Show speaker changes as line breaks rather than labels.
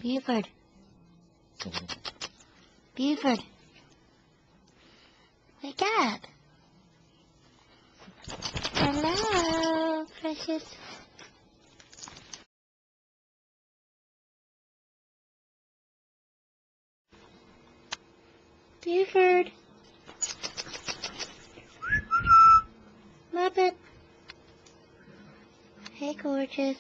Buford. Buford. Wake up. Hello, precious. Buford. Muppet. Hey, gorgeous.